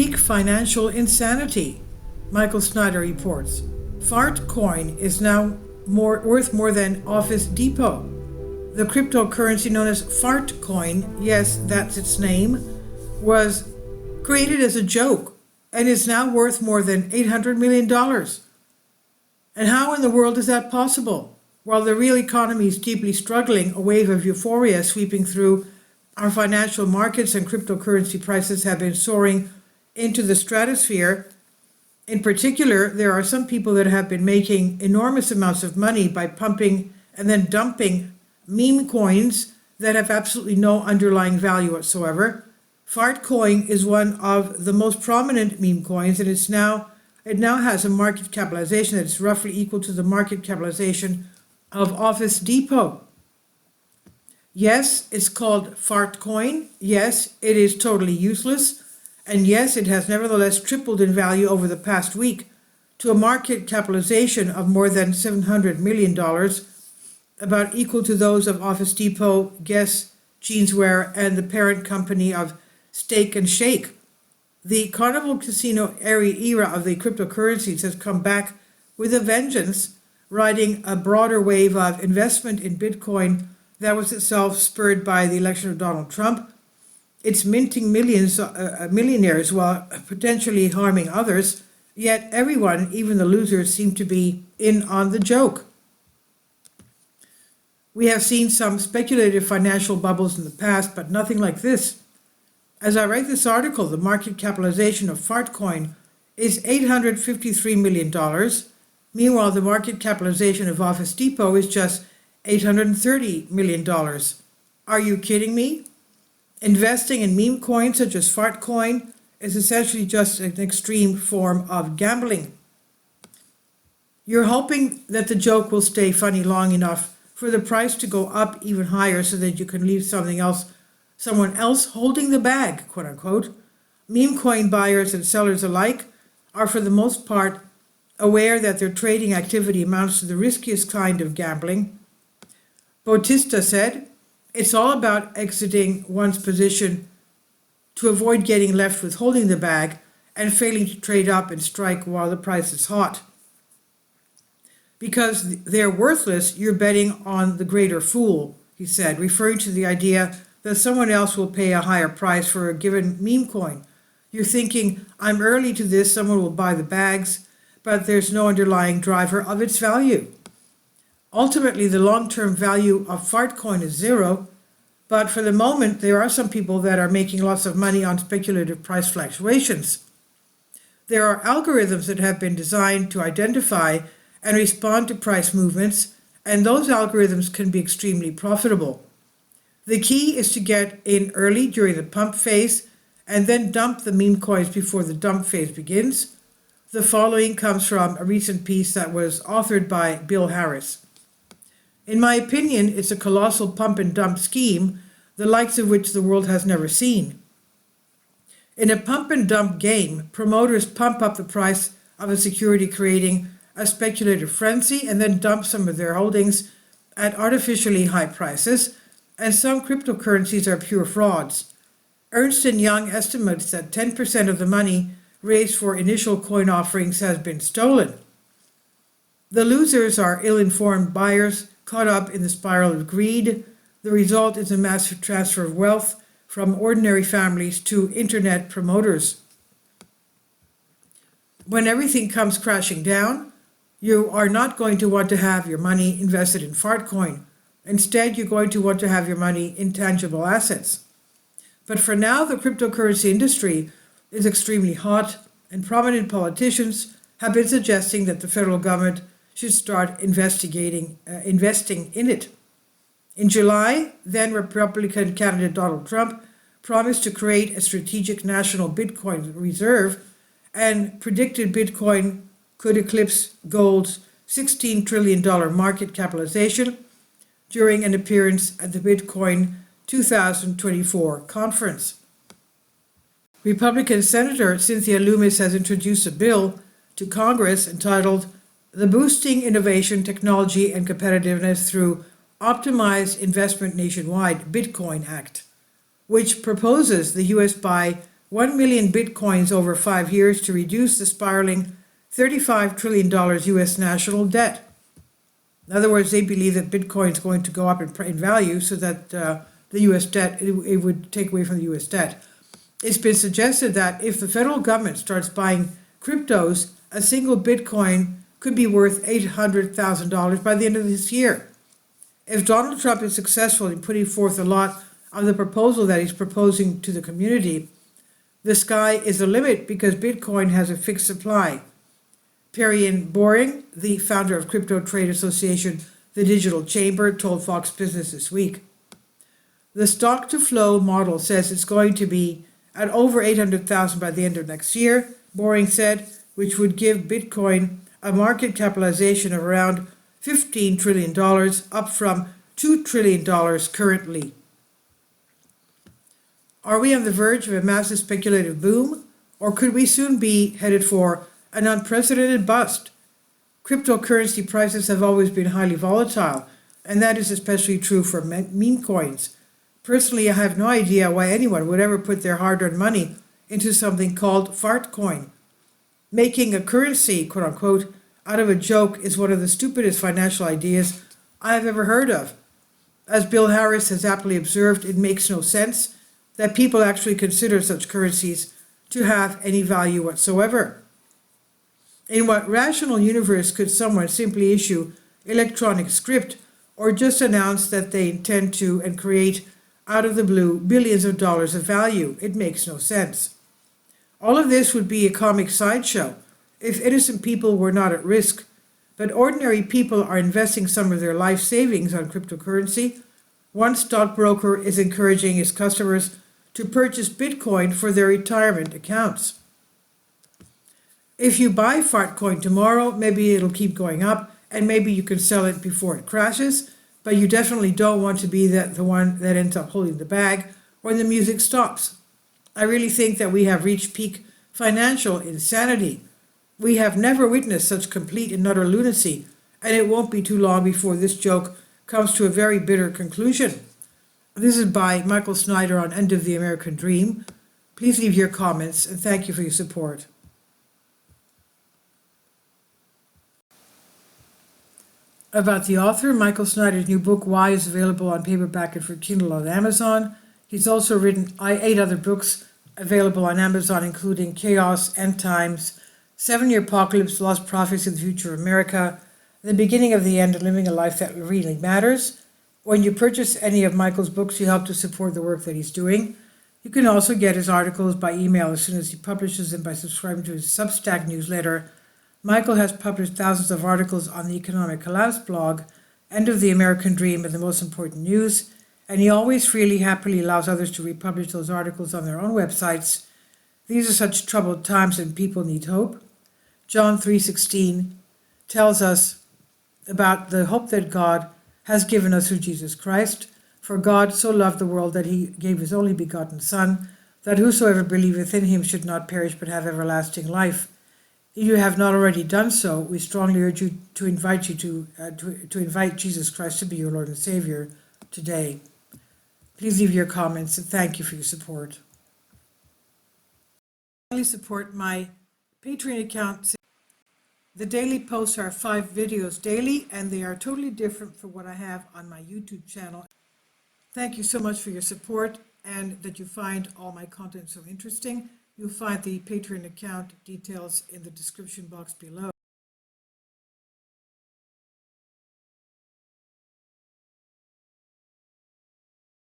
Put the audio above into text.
peak financial insanity, Michael Snyder reports. Fartcoin is now worth more than Office Depot. The cryptocurrency known as Fartcoin, yes, that's its name, was created as a joke and is now worth more than $800 million. And how in the world is that possible? While the real economy is deeply struggling, a wave of euphoria sweeping through our financial markets and cryptocurrency prices have been soaring into the stratosphere. In particular, there are some people that have been making enormous amounts of money by pumping and then dumping meme coins that have absolutely no underlying value whatsoever. Fartcoin is one of the most prominent meme coins, and it now has a market capitalization that is roughly equal to the market capitalization of Office Depot. Yes, it's called Fartcoin. Yes, it is totally useless. And yes, it has nevertheless tripled in value over the past week to a market capitalization of more than $700 million, about equal to those of Office Depot, Guess, Jeanswear, and the parent company of Steak and Shake. The Carnival Casino era of the cryptocurrencies has come back with a vengeance, riding a broader wave of investment in Bitcoin that was itself spurred by the election of Donald Trump. It's minting millionaires while potentially harming others, yet everyone, even the losers, seem to be in on the joke. We have seen some speculative financial bubbles in the past, but nothing like this. As I write this article, the market capitalization of Fartcoin is $853 million. Meanwhile, the market capitalization of Office Depot is just $830 million. Are you kidding me? Investing in meme coins such as Fartcoin is essentially just an extreme form of gambling. You're hoping that the joke will stay funny long enough for the price to go up even higher so that you can leave someone else holding the bag, quote unquote. Meme coin buyers and sellers alike are for the most part aware that their trading activity amounts to the riskiest kind of gambling. Bautista said, "It's all about exiting one's position to avoid getting left with holding the bag and failing to trade up and strike while the price is hot. Because they're worthless, you're betting on the greater fool," he said, referring to the idea that someone else will pay a higher price for a given meme coin. You're thinking, I'm early to this, someone will buy the bags, but there's no underlying driver of its value. Ultimately, the long-term value of Fartcoin is zero, but for the moment, there are some people that are making lots of money on speculative price fluctuations. There are algorithms that have been designed to identify and respond to price movements, and those algorithms can be extremely profitable. The key is to get in early during the pump phase and then dump the meme coins before the dump phase begins. The following comes from a recent piece that was authored by Bill Harris. "In my opinion, it's a colossal pump and dump scheme, the likes of which the world has never seen. In a pump and dump game, promoters pump up the price of a security, creating a speculative frenzy, and then dump some of their holdings at artificially high prices, and some cryptocurrencies are pure frauds. Ernst & Young estimates that 10% of the money raised for initial coin offerings has been stolen. The losers are ill-informed buyers caught up in the spiral of greed. The result is a massive transfer of wealth from ordinary families to internet promoters. When everything comes crashing down, you are not going to want to have your money invested in Fartcoin. Instead, you're going to want to have your money in tangible assets. But for now, the cryptocurrency industry is extremely hot, and prominent politicians have been suggesting that the federal government should start investing in it. In July, then Republican candidate Donald Trump promised to create a strategic national Bitcoin reserve and predicted Bitcoin could eclipse gold's $16 trillion market capitalization during an appearance at the Bitcoin 2024 conference. Republican Senator Cynthia Lummis has introduced a bill to Congress entitled "The Boosting Innovation, Technology, and Competitiveness Through Optimized Investment Nationwide Bitcoin Act," which proposes the U.S. buy 1 million bitcoins over 5 years to reduce the spiraling $35 trillion US national debt. In other words, they believe that Bitcoin is going to go up in value so that the US debt, it would take away from the US debt. It's been suggested that if the federal government starts buying cryptos, a single Bitcoin could be worth $800,000 by the end of this year. If Donald Trump is successful in putting forth a lot of the proposal that he's proposing to the community, the sky is the limit because Bitcoin has a fixed supply. Perian Boring, the founder of crypto trade association The Digital Chamber, told Fox Business this week. The stock-to-flow model says it's going to be at over 800,000 by the end of next year, Boring said, which would give Bitcoin a market capitalization of around $15 trillion, up from $2 trillion currently. Are we on the verge of a massive speculative boom, or could we soon be headed for an unprecedented bust? Cryptocurrency prices have always been highly volatile, and that is especially true for meme coins. Personally, I have no idea why anyone would ever put their hard-earned money into something called Fartcoin. Making a currency, quote-unquote, out of a joke is one of the stupidest financial ideas I have ever heard of. As Bill Harris has aptly observed, it makes no sense that people actually consider such currencies to have any value whatsoever. In what rational universe could someone simply issue electronic script or just announce that they intend to and create out of the blue billions of dollars of value? It makes no sense. All of this would be a comic sideshow if innocent people were not at risk, but ordinary people are investing some of their life savings on cryptocurrency. One stockbroker is encouraging his customers to purchase Bitcoin for their retirement accounts. If you buy Fartcoin tomorrow, maybe it'll keep going up, and maybe you can sell it before it crashes, but you definitely don't want to be the one that ends up holding the bag when the music stops. I really think that we have reached peak financial insanity. We have never witnessed such complete and utter lunacy, and it won't be too long before this joke comes to a very bitter conclusion. This is by Michael Snyder on End of the American Dream. Please leave your comments, and thank you for your support. About the author, Michael Snyder's new book, Why, is available on paperback and for Kindle on Amazon. He's also written 8 other books available on Amazon, including Chaos, End Times, 7-Year Apocalypse, Lost Prophets in the Future of America, The Beginning of the End, and Living a Life That Really Matters. When you purchase any of Michael's books, you help to support the work that he's doing. You can also get his articles by email as soon as he publishes them by subscribing to his Substack newsletter. Michael has published thousands of articles on the Economic Collapse blog, End of the American Dream, and The Most Important News, and he always freely, happily allows others to republish those articles on their own websites. These are such troubled times and people need hope. John 3:16 tells us about the hope that God has given us through Jesus Christ. For God so loved the world that he gave his only begotten Son, that whosoever believeth in him should not perish but have everlasting life. If you have not already done so, we strongly urge you to invite Jesus Christ to be your Lord and Savior today. Please leave your comments, and thank you for your support. Please support my Patreon account. The daily posts are 5 videos daily, and they are totally different from what I have on my YouTube channel. Thank you so much for your support and that you find all my content so interesting. You'll find the Patreon account details in the description box below.